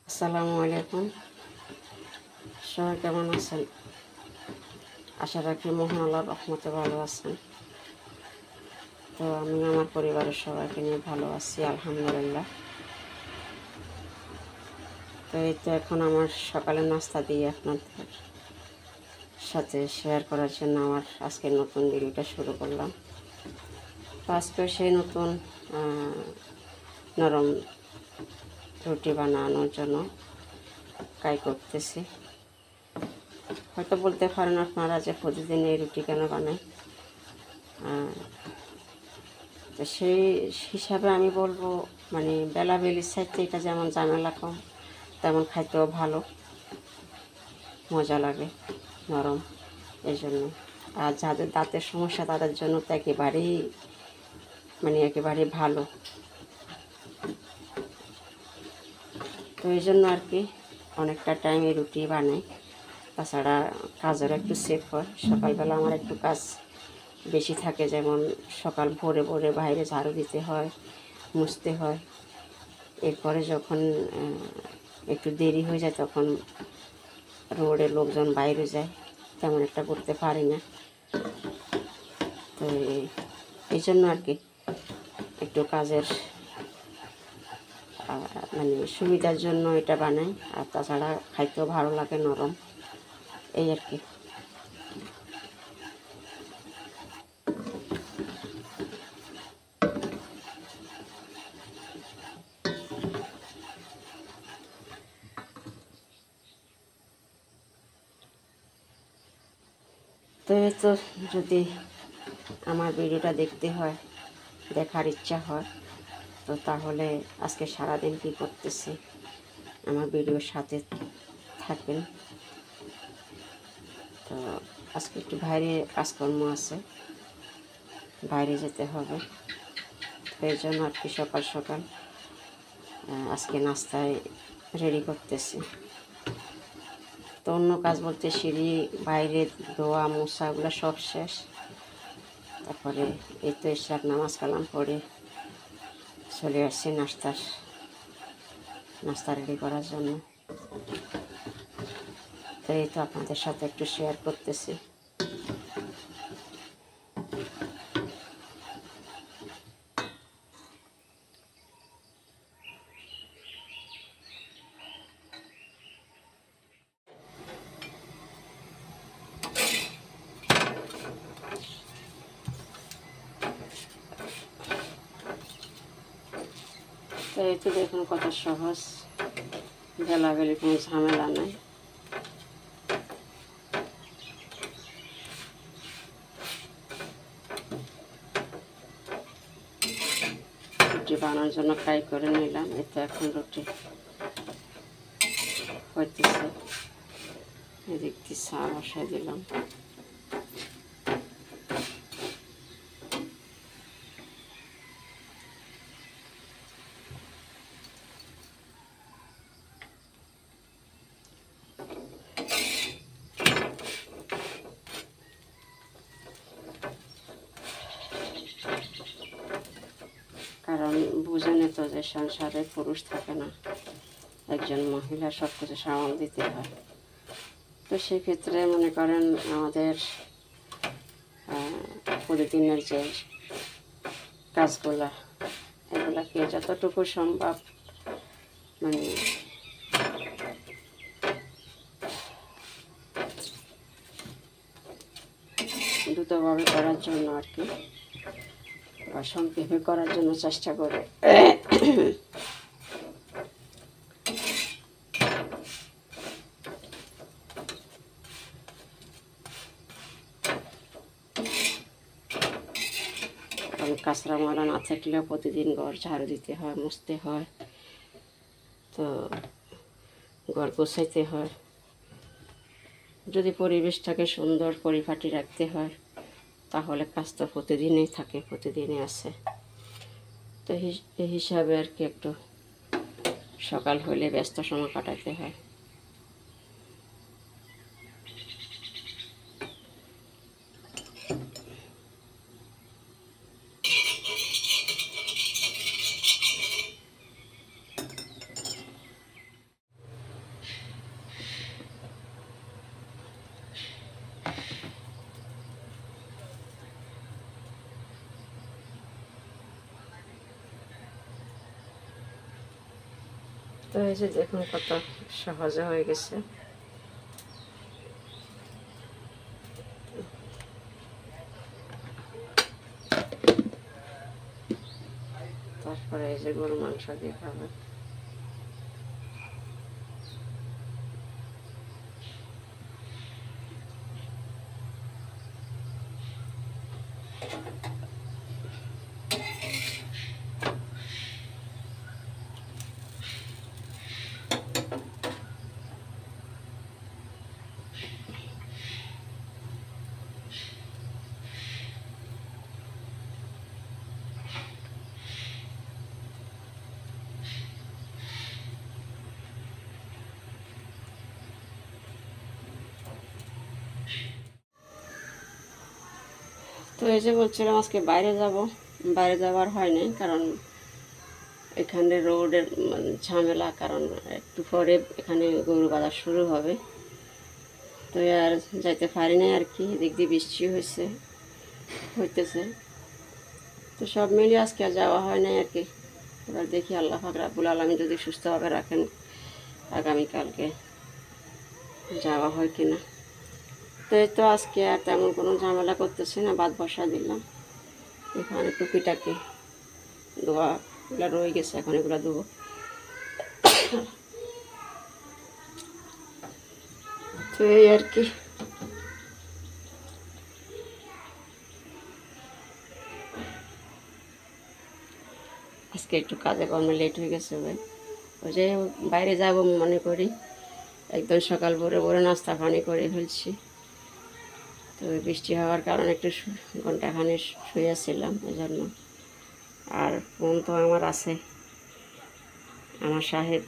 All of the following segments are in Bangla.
আসসালামু আলাইকুম। সবাই কেমন আছেন? আশা রাখি মহান আল্লাহর রহমতে ভালো আছেন। তো আমি আমার পরিবারের সবাইকে নিয়ে ভালো আছি, আলহামদুলিল্লাহ। তো এই তো এখন আমার সকালের নাস্তা দিয়ে আপনাদের সাথে শেয়ার করার জন্য আমার আজকের নতুন ভিডিওটা শুরু করলাম। তো আজকে সেই নতুন নরম রুটি বানানোর জন্য ট্রাই করতেছি। হয়তো বলতে পারেন আপনারা যে প্রতিদিন এই রুটি কেন বানাই। তো সেই হিসাবে আমি বলবো, মানে বেলাবেলির সাইডে এটা যেমন ঝামেলা কম, তেমন খাইতেও ভালো, মজা লাগে, নরম, এই জন্য। আর যাদের দাঁতের সমস্যা তাদের জন্য তো একেবারেই ভালো। তো এই জন্য আর কি অনেকটা টাইম এই রুটি বানাই। তাছাড়া কাজের একটু সেভ হয়। সকালবেলা আমার একটু কাজ বেশি থাকে, যেমন সকাল ভোরে ভোরে বাইরে ঝাড়ু দিতে হয়, মুছতে হয়। এরপরে যখন একটু দেরি হয়ে যায় তখন রোডে লোকজন বাইরে যায়, তেমন একটা করতে পারি না। তো এই জন্য আর কি একটু কাজের মানে সুবিধার জন্য এটা বানাই। আর তাছাড়া খাইতেও ভালো লাগে, নরম, এই আর কি। তো এই তো, যদি আমার ভিডিওটা দেখতে হয়, দেখার ইচ্ছা হয়, তো তাহলে আজকে সারাদিন কী করতেছি আমার ভিডিওর সাথে থাকবেন। তো আজকে একটু বাইরে কাজকর্ম আছে, বাইরে যেতে হবে। তো এই জন্য আর কি সকাল সকাল আজকে নাস্তায় রেডি করতেছি। তো অন্য কাজ বলতে সিঁড়ি বাইরে ধোয়া মোছা ওগুলো সব শেষ। তারপরে এই তো ইশরাক নামাজ কালাম পড়ে চলে আসছি নাস্তা রেডি করার জন্য। তো এই তো আপনাদের সাথে একটু শেয়ার করতেছি। তো এই তো দেখুন কত সহজ, বেলাবেলি কোনো ঝামেলা নাই। রুটি বানানোর জন্য ফ্রাই করে নিলাম। এই তো এখন রুটি হইতেছে, এদিক দিয়ে চা বসাই দিলাম। কারণ বুঝেনি তো যে সংসারে পুরুষ থাকে না, একজন মহিলা সব কিছু সামাল দিতে হয়। তো সেক্ষেত্রে মনে করেন আমাদের প্রতিদিনের যে কাজগুলা, এগুলাকে যতটুকু সম্ভব মানে দ্রুতভাবে করার জন্য আর কি, বা সংক্ষেপে করার জন্য চেষ্টা করে। কাঁচরা মারা না থাকলেও প্রতিদিন ঘর ঝাড়ু দিতে হয়, মুছতে হয়, তো ঘর গোছাইতে হয়। যদি পরিবেশটাকে সুন্দর পরিপাটি রাখতে হয় তাহলে কাজ তো প্রতিদিনই থাকে, প্রতিদিনই আছে। তো এই হিসাবে আর কি একটু সকাল হলে ব্যস্ত সময় কাটাতে হয়। তো এই যে দেখুন কত সহজে হয়ে গেছে। তারপরে এই যে গরু মাংস দিয়ে খাবে। তো এই যে বলছিলাম আজকে বাইরে যাব, বাইরে যাওয়ার হয় নাই, কারণ এখানে রোডের ঝামেলা, কারণ একটু পরে এখানে গরু বাজার শুরু হবে। তো আর যাইতে পারি নাই আর কি, এদিক দিয়ে বৃষ্টি হইতেছে। তো সব মিলিয়ে আজকে আর যাওয়া হয় নাই আর কি। এবার দেখি আল্লাহ পাক রাব্বুল আলামিন যদি সুস্থভাবে রাখেন আগামীকালকে যাওয়া হয় কিনা। তো এই তো আজকে আর তেমন কোনো ঝামেলা করতেছি না, বাদ বসা দিলাম। এখানে টুকিটাকি দোয়াগুলো রয়ে গেছে, এখন এগুলো দেবো। তো এই আর কি। আজকে একটু কাজে কর্মে লেট হয়ে গেছে ভাই। ওই যে বাইরে যাব মনে করি, একদম সকাল ভোরে ভোরে নাস্তা পানি করে ফেলছি। তো বৃষ্টি হওয়ার কারণে একটু ঘন্টাখানে শুয়েছিলাম এই জন্য। আর ফোন তো আমার আছে, আমার সাহেব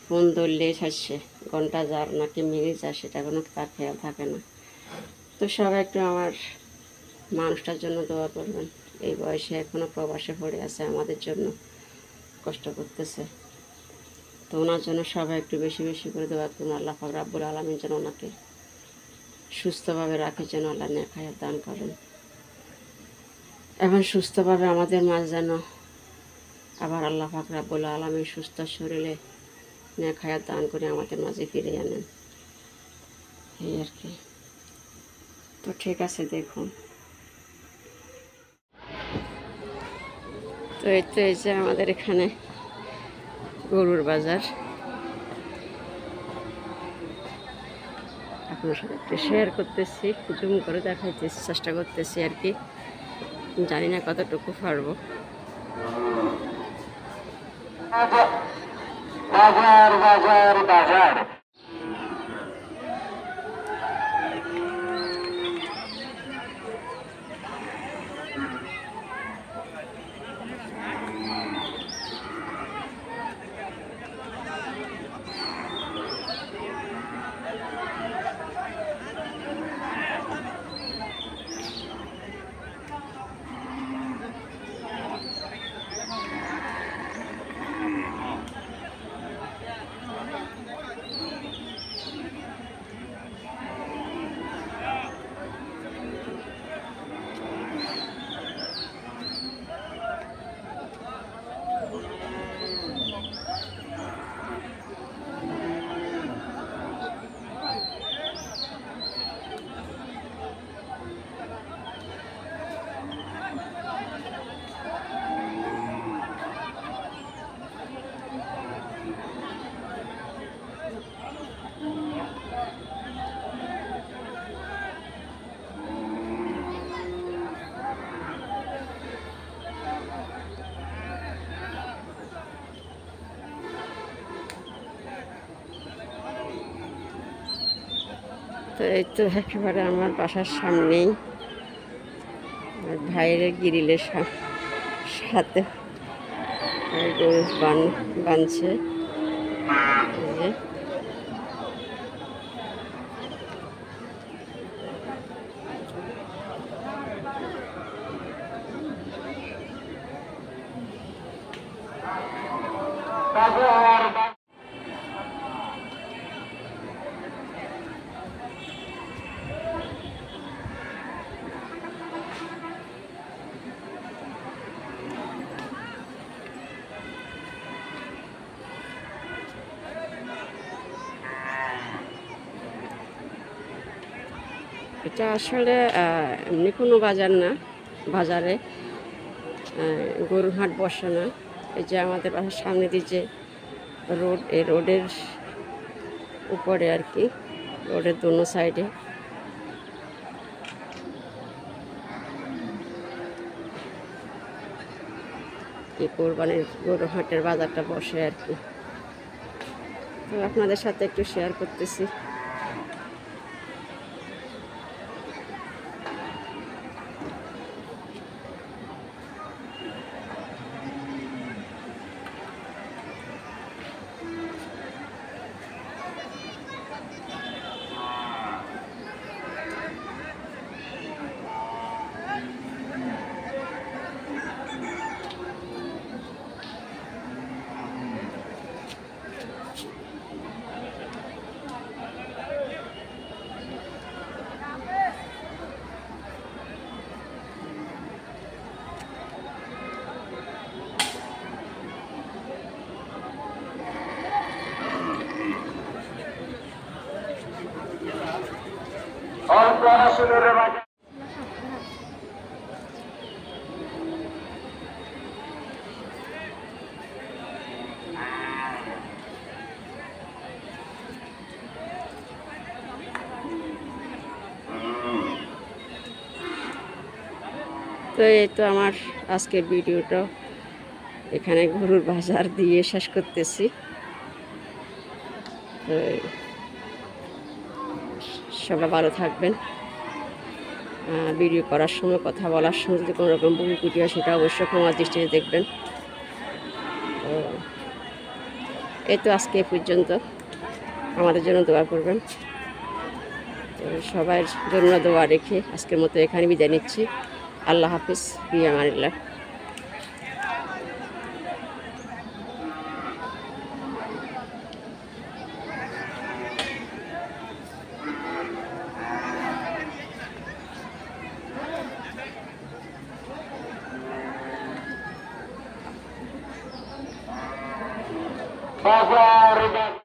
ফোন ধরলেই ছাড়ছে, ঘন্টা যার নাকি মিনিট যার সেটা কোনো তার খেয়াল থাকে না। তো সবাই একটু আমার মানুষটার জন্য দোয়া করবেন। এই বয়সে এখনও প্রবাসে পড়ে আছে, আমাদের জন্য কষ্ট করতেছে। তো ওনার জন্য সবাই একটু বেশি বেশি করে দোয়া করুন। আল্লাহ পাক রাব্বুল আলামিন যেন ওনাকে সুস্থভাবে রাখে, যেন আল্লাহ নেক হায়াত দান করেন, এবং সুস্থভাবে আমাদের মাঝ যেন আবার আল্লাহ পাক রাব্বুল আলামিন সুস্থ শরীরে নেক হায়াত দান করে আমাদের মাঝে ফিরে আনেন, এই আর কি। তো ঠিক আছে, দেখুন। তো এই যে আমাদের এখানে গরুর বাজার, আপনার সাথে একটু শেয়ার করতেছি, জুম করে দেখাইতে চেষ্টা করতেছি আর কি। জানি না কতটুকু পারবো। বাজার বাজার বাজার। তো এই তো একেবারে আমার বাসার সামনেই ভাইয়ের গ্রিলের সাথে গরু বানছে। এটা আসলে এমনি কোনো বাজার না, বাজারে গরুর হাট বসে না। এই যে আমাদের বাসার সামনে দিয়ে যে রোড, এই রোডের উপরে আর কি, রোডের দোনো সাইডে এই কোরবানির গরু হাটের বাজারটা বসে আর কি। তো আপনাদের সাথে একটু শেয়ার করতেছি। তো এই তো আমার আজকের ভিডিওটা এখানে গরুর বাজার দিয়ে শেষ করতেছি। তো সবাই ভালো থাকবেন। ভিডিও করার সময়, কথা বলার সময় যদি কোনো রকম ভুল ত্রুটি হয় সেটা অবশ্যই ক্ষমা দৃষ্টিতে দেখবেন। তো এই তো আজকে এ পর্যন্ত, আমাদের জন্য দোয়া করবেন। তো সবার জন্য দোয়া রেখে আজকের মতো এখানে বিদায় নিচ্ছি। আল্লাহ হাফিজ, ফি আমানিল্লাহ। বাজার